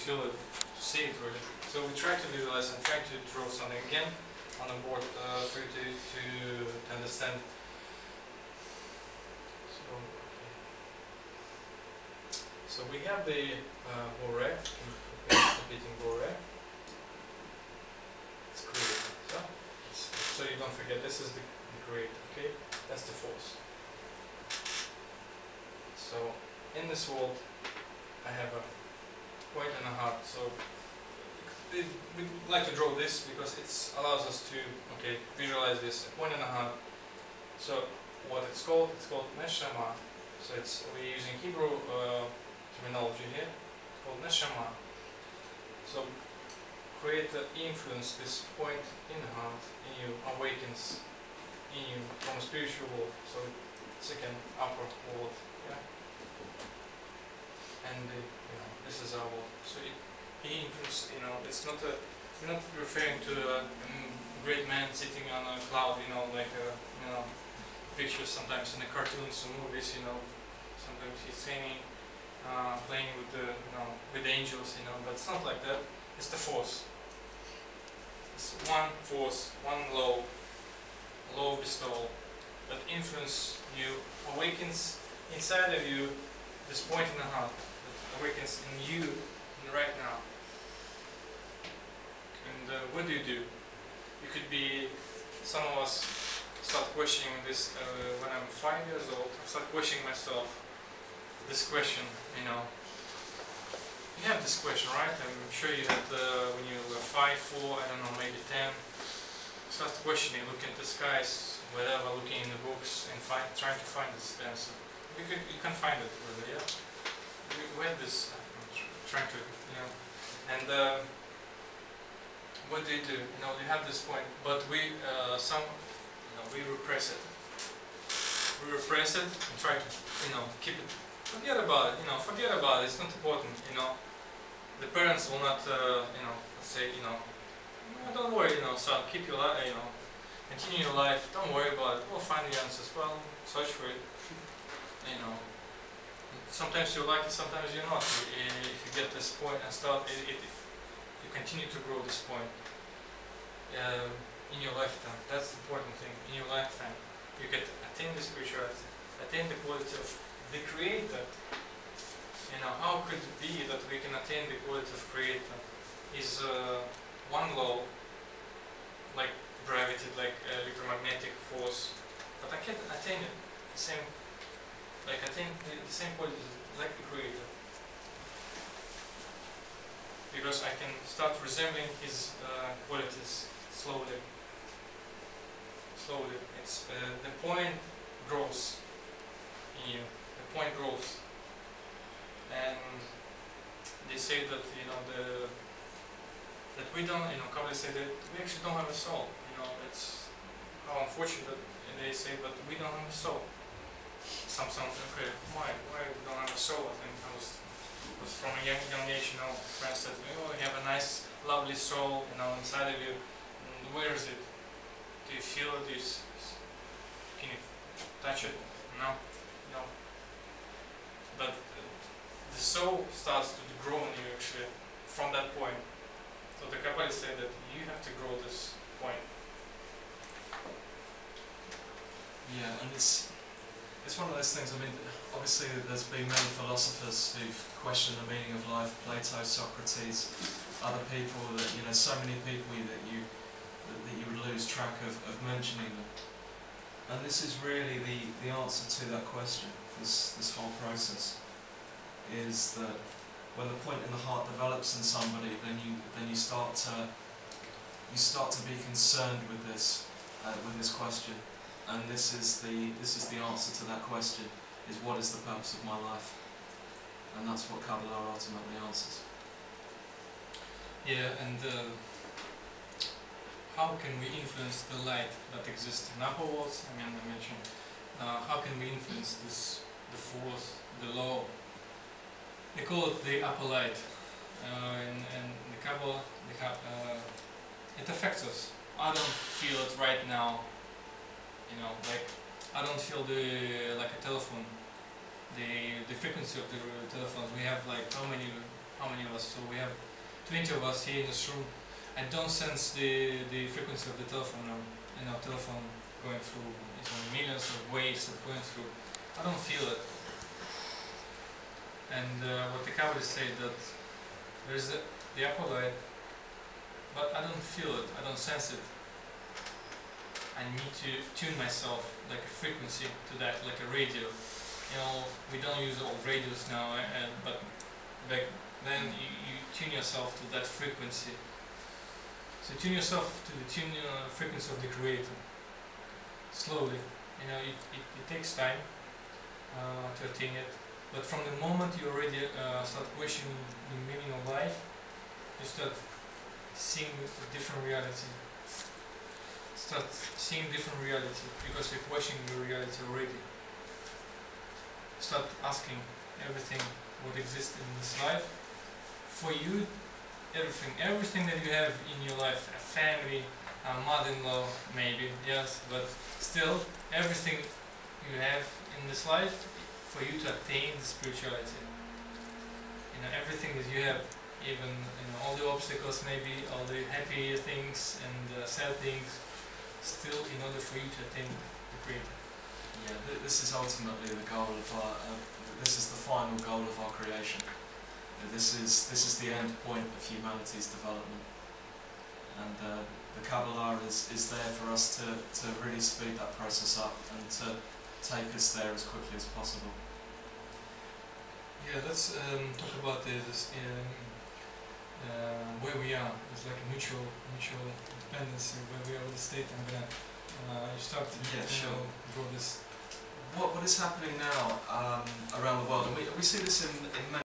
feel it, to see it really. So we try to visualize and try to draw something again on the board for you to understand. So we have the Bore, competing Bore. It's created. So you don't forget, this is the creator, okay? That's the force. So in this world, I have a point and a heart. So we like to draw this because it allows us to visualize this point and a heart. So what it's called neshama. So we're using Hebrew terminology here. It's called neshama. So create the influence. This point in the heart in you awakens in you from a spiritual world. So second upper world. Yeah. And this is our world. So he influenced. It's not we're not referring to a great man sitting on a cloud. Pictures sometimes in the cartoons and movies. Sometimes he's singing, playing with the angels. But it's not like that. It's the force. It's one force, one law bestowal that influence you, awakens inside of you this point in the heart that awakens in you right now. And what do? You could be, some of us start questioning this when I'm 5 years old. I start questioning myself this question, You have this question, right? I'm sure you had when you were 5, 4, I don't know, maybe 10. Start questioning, looking at the skies, whatever, looking in the books and trying to find this answer. You can find it really, yeah? We had this, trying to, and what do? You have this point, but we repress it. We repress it and try to, keep it. Forget about it. Forget about it. It's not important. The parents will not, say, don't worry. Son, keep your life. Continue your life. Don't worry about it. We'll find the answers. Well, search for it. Sometimes you like it, sometimes you're not. If you get this point and start, you continue to grow this point in your lifetime. That's the important thing. In your lifetime, you get attain the spirituality, attain the quality of the Creator. How could it be that we can attain the quality of Creator? Is one law, like gravity, like electromagnetic force, but I can't attain it. Attain the same qualities like the Creator, because I can start resembling His qualities slowly. It's the point grows in you. The point grows, and they say that that we don't. Kabbalah say that we actually don't have a soul. It's how unfortunate that they say, but we don't have a soul. Some okay, why we don't have a soul? I think I was from a young age, friends said, you have a nice, lovely soul, inside of you. And where is it? Do you feel it? Can you touch it? No. But the soul starts to grow in you actually from that point. So the Kabbalah say that you have to grow this point. Yeah, and it's one of those things. I mean, obviously there's been many philosophers who've questioned the meaning of life. Plato, Socrates, other people that so many people that you would lose track of mentioning them. And this is really the answer to that question. This whole process is that when the point in the heart develops in somebody, then you start to be concerned with this question. And this is the answer to that question, is what is the purpose of my life? And that's what Kabbalah ultimately answers. Yeah, and how can we influence the light that exists in upper worlds? I mentioned, how can we influence the force, the law? They call it the upper light. And the Kabbalah, it affects us. I don't feel it right now. I don't feel like a telephone, the frequency of the telephones. We have how how many of us? So we have 20 of us here in this room. I don't sense the frequency of the telephone now. You know, telephone going through millions of waves that going through. I don't feel it. And what the Kabbalists say that there is the upper light, but I don't feel it. I don't sense it. I need to tune myself like a frequency to that, like a radio. You know, we don't use old radios now, but back then you tune yourself to that frequency. So tune yourself to the frequency of the Creator. Slowly. You know, it takes time to attain it. But from the moment you already start questioning the meaning of life, you start seeing a different reality. Start seeing different reality because you're questioning your reality already. Start asking everything what exists in this life. For you, everything that you have in your life, a family, a mother-in-law maybe, yes, but still everything you have in this life for you to attain the spirituality. You know, everything that you have, even all the obstacles maybe, all the happy things and sad things, still in order for you to attain the Creator. Yeah, this is ultimately the goal of our, this is the final goal of our creation. This is the end point of humanity's development. And the Kabbalah is there for us to really speed that process up and to take us there as quickly as possible. Yeah, let's talk about where we are. It's like a mutual dependency where we are with the state. I'm gonna you start to draw this. What is happening now around the world, and we see this in many